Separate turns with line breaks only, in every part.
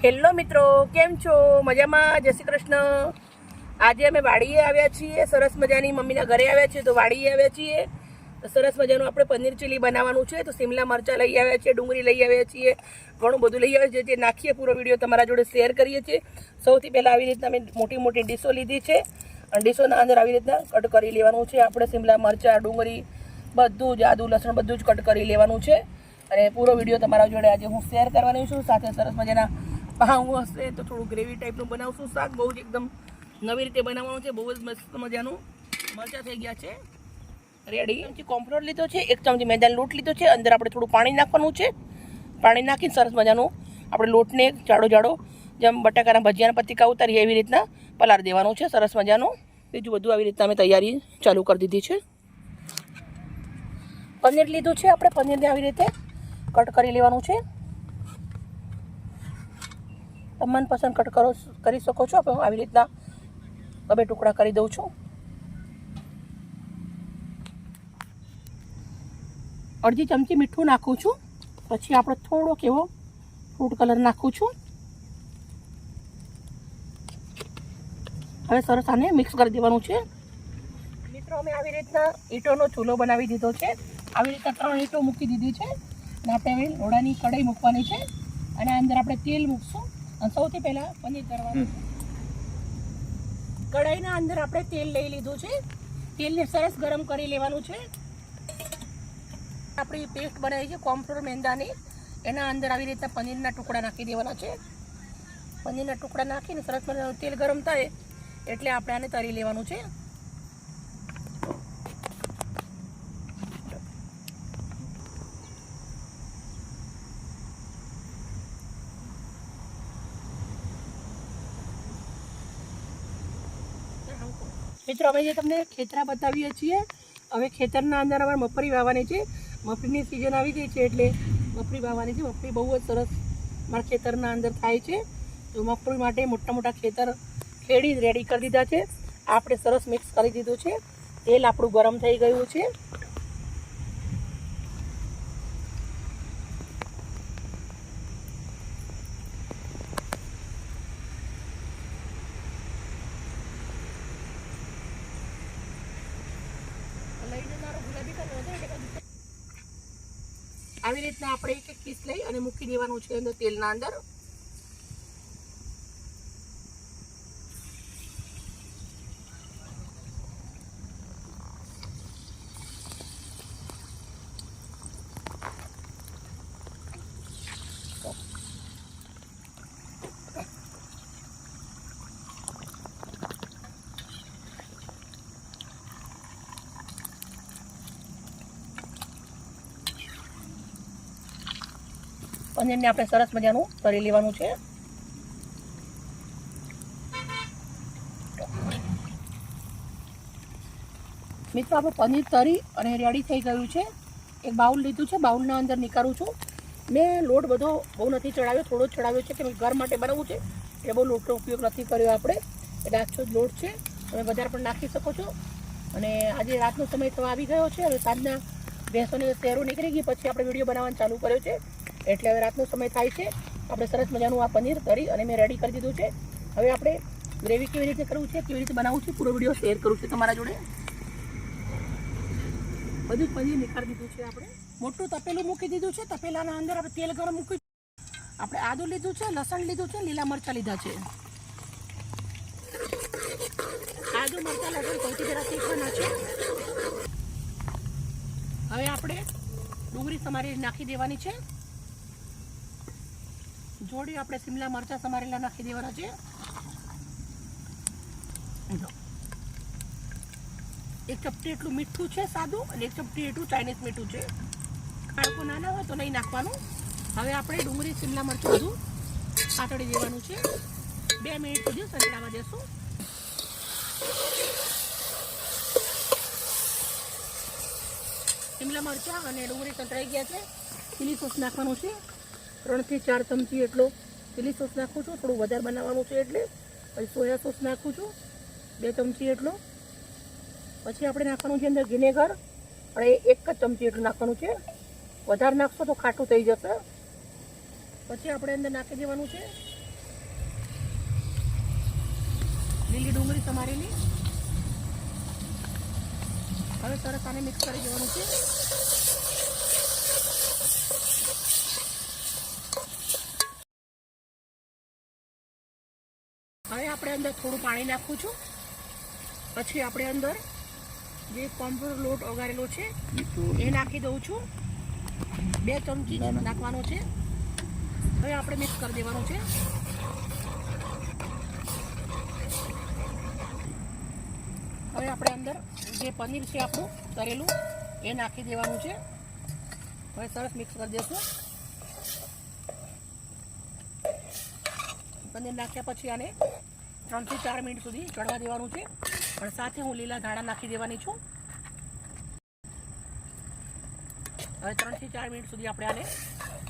Hello મિત્રો, કેમ છો? મજામાં? જય શ્રી કૃષ્ણ. આજે અમે વાડીએ આવ્યા છીએ, સરસ મજાની મમ્મીના ઘરે આવ્યા છીએ તો વાડીએ આવ્યા છીએ. તો સરસ મજાનું આપણે પનીર ચીલી બનાવવાનું છે. તો શિમલા મરચાં લઈ આવ્યા છીએ, ડુંગળી લઈ આવ્યા છીએ, ઘણું બધું લઈ આવ્યા છીએ. જે નાખીએ પૂરો વિડીયો તમારા જોડે શેર કરીએ છીએ. સૌથી પહેલાં આવી રીતના અમે મોટી મોટી ડીશો લીધી છે અને ડીશોના અંદર આવી રીતના કટ કરી લેવાનું છે. આપણે શિમલા મરચાં, ડુંગળી બધું જ, આદુ લસણ બધું જ કટ કરી લેવાનું છે. અને પૂરો વિડીયો તમારા જોડે આજે હું શેર કરવાની છું. સાથે સરસ મજાના પાઉં હશે તો થોડું ગ્રેવી ટાઈપનું બનાવશું શાક. બહુ જ એકદમ નવી રીતે બનાવવાનું છે. બહુ જ મસ્ત મજાનું મરચાં થઈ ગયા છે રેડી. ચમચી કોર્નફ્લોર લીધો છે, 1 ચમચી મેદાનો લોટ લીધો છે. અંદર આપણે થોડું પાણી નાખવાનું છે. પાણી નાખીને સરસ મજાનું આપણે લોટને જાડો જાડો જેમ બટાકાના ભજીયાના પતીકા ઉતારીએ એવી રીતના પલાર દેવાનું છે સરસ મજાનું. બીજું બધું આવી રીતના અમે તૈયારી ચાલુ કરી દીધી છે. પનીર લીધું છે, આપણે પનીરને આવી રીતે કટ કરી લેવાનું છે. મનપસંદ કટ કરી શકો છો. હું આવી રીતના 2 ટુકડા કરી દઉં છું. અડધી ચમચી મીઠું નાખું છું. પછી આપણે થોડોક એવો ફૂડ કલર નાખું છું. હવે સરસ આને મિક્સ કરી દેવાનું છે. મિત્રો, અમે આવી રીતના ઈંટોનો ચૂલો બનાવી દીધો છે. આવી રીતના 3 ઈંટો મૂકી દીધી છે અને આપણે હવે લોડાની કઢાઈ મૂકવાની છે અને અંદર આપણે તેલ મૂકશું. અને સૌથી પહેલાં પનીર કરવાનું. કઢાઈના અંદર આપણે તેલ લઈ લીધું છે. તેલને સરસ ગરમ કરી લેવાનું છે. આપણી પેસ્ટ બનાવી છે કોર્નફ્લોર મેંદાની, એના અંદર આવી રીતના પનીરના ટુકડા નાખી દેવાના છે. પનીરના ટુકડા નાખીને સરસ મજાનું તેલ ગરમ થાય એટલે આપણે આને તળી લેવાનું છે. મિત્રો, અમે જે તમને ખેતરા બતાવીએ છીએ, હવે ખેતરના અંદર અમારે મગફળી વાવવાની છે. મગફળીની સિઝન આવી ગઈ છે એટલે મગફળી વાવવાની છે. મગફળી બહુ જ સરસ મારા ખેતરના અંદર થાય છે. તો મગફળી માટે મોટા મોટા ખેતર ખેડી રેડી કરી દીધા છે. આપણે સરસ મિક્સ કરી દીધું છે. તેલ આપણું ગરમ થઈ ગયું છે. આવી રીતના આપણે એક પીસ લઈ અને મૂકી દેવાનું છે અંદર તેલના અંદર. પનીરને આપણે સરસ મજાનું તળી લેવાનું છે. મિત્રો, આપણું પનીર તળી અને રેડી થઈ ગયું છે. એક બાઉલ લીધું છે, બાઉલના અંદર નીકાળું છું. મેં લોટ બધો બહુ નથી ચડાવ્યો, થોડો જ ચડાવ્યો છે કે ઘર માટે બનાવવું છે એટલે બહુ લોટનો ઉપયોગ નથી કર્યો આપણે. એટલે આખો જ લોટ છે, તમે વધારે પણ નાખી શકો છો. અને આજે રાતનો સમય તો આવી ગયો છે. હવે સાંજના ભેંસોની શેરો નીકળી ગઈ પછી આપણે વિડીયો બનાવવાનું ચાલુ કર્યો છે એટલે હવે રાતનો સમય થાય છે. આપણે સરસ મજાનું આ પનીર તળી અને મેં રેડી કરી દીધું છે. હવે આપણે ગ્રેવી કેવી રીતે કરવું છે, કેવી રીતે બનાવવું છે, પૂરો વિડીયો શેર કરું છું તમારા જોડે. બધું જ પનીર નીકાળી દીધું છે. આપણે મોટું તપેલું મૂકી દીધું છે. તપેલાના અંદર આપણે તેલ ગરમ મૂકી, આપણે આદું લીધું છે, લસણ લીધું છે, લીલા મરચાં લીધા છે. આદુ, મરચાં, લસણ સૌથી પહેલાં શેકવાના છે. હવે આપણે ડુંગળી સમારી નાખી દેવાની છે. જોડી આપણે શિમલા મરચાં સમારેલા નાખી દેવાના છે. 1 ચપટી એટલું મીઠું છે સાદું અને 1 ચપટી એટલું ચાઇનીઝ મીઠું છે. બાળકો નાના હોય તો નહીં નાખવાનું. હવે આપણે ડુંગળી, શિમલા મરચું બધું સાતળી દેવાનું છે. 2 મિનિટ સુધી સંતળાવા દેશું. શિમલા મરચાં અને ડુંગળી સંતળાઈ ગયા છે. ચીલી સોસ નાખવાનું છે. 3 થી 4 ચમચી એટલો ચીલી સોસ નાખું છું. થોડું વધારે બનાવવાનું છે એટલે. પછી સોયા સોસ નાખું છું 2 ચમચી એટલો. પછી આપણે નાખવાનું છે અંદર વિનેગર, અને 1 જ ચમચી એટલું નાખવાનું છે. વધારે નાખશો તો ખાટું થઈ જશે. પછી આપણે અંદર નાખી દેવાનું છે લીલી ડુંગળી સમારેલી. હવે સરસ આને મિક્સ કરી દેવાનું છે. હવે આપણે અંદર થોડું પાણી નાખું છું. પછી આપણે અંદર જે કોર્નફ્લોર લોટ ઓગાળેલો છે એ નાખી દઉં છું. 2 ચમચી નાખવાનો છે. હવે આપણે મિક્સ કરી દેવાનું છે. હવે આપણે અંદર જે પનીર છે આપણું તળેલું એ નાખી દેવાનું છે. હવે સરસ મિક્સ કરી દઈશું. પનીર નાખ્યા પછી આને 3 થી 4 મિનિટ સુધી ચડવા દેવાનું છે. પણ સાથે હું લીલા ધાણા નાખી દેવાની છું. હવે 3 થી 4 મિનિટ સુધી આપણે આને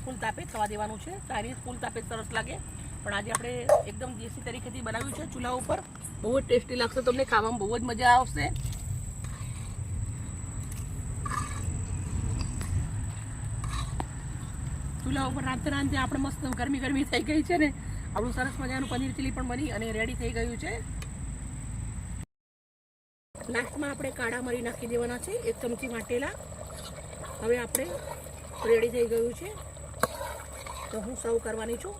ફૂલ તાપે થવા દેવાનું છે. ચાઇનીઝ ફૂલ તાપે સરસ લાગે, પણ આજે આપણે એકદમ દેશી તરીકેથી બનાવ્યું છે ચૂલા ઉપર. બહુ જ ટેસ્ટી લાગશે, તમને ખાવામાં બહુ જ મજા આવશે. ચૂલા ઉપર રાંધતે રાંધતે આપણે મસ્ત ગરમી ગરમી થઈ ગઈ છે ને, આપણું સરસ મજાનું પનીર ચીલી પણ બની અને રેડી થઈ ગયું છે. લાસ્ટમાં આપણે કાળા મરી નાખી દેવાના છે, 1 ચમચી વાટેલા. હવે આપણે રેડી થઈ ગયું છે, તો હું સર્વ કરવાની છું.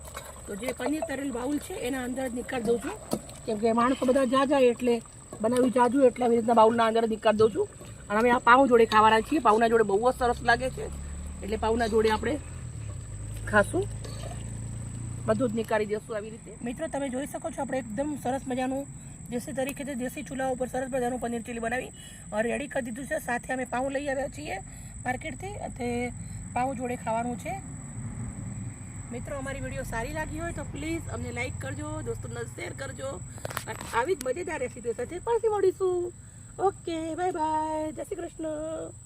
તો જે પનીર તરેલ બાઉલ છે એના અંદર જ નીકાળી દઉં છું, કેમ કે માણસો બધા જાજા એટલે બનાવ્યું જાજુ એટલે આવી રીતના બાઉલના અંદર જ નીકાળી દઉં છું. અને અમે આ પાઉં જોડે ખાવાના છીએ. પાઉંના જોડે બહુ જ સરસ લાગે છે, એટલે પાઉંના જોડે આપણે ખાશું. બધું જ નીકાળી દઈશું આવી રીતે. મિત્રો તમે જોઈ શકો છો આપણે એકદમ સરસ મજાનું દેશી તરીકેથી દેશી ચૂલા ઉપર સરસ મજાનું પનીર ચીલી બનાવી રેડી કરી દીધું છે. સાથે અમે પાઉં લઈ આવ્યા છીએ માર્કેટથી, અને પાઉં જોડે ખાવાનું છે. મિત્રો અમારી વિડીયો સારી લાગી હોય તો પ્લીઝ અમને લાઈક કરજો, દોસ્તોને શેર કરજો. અને આવી જ મજેદાર રેસીપી સાથે પાછી મળીશું. ઓકે, બાય બાય, જય શ્રી કૃષ્ણ.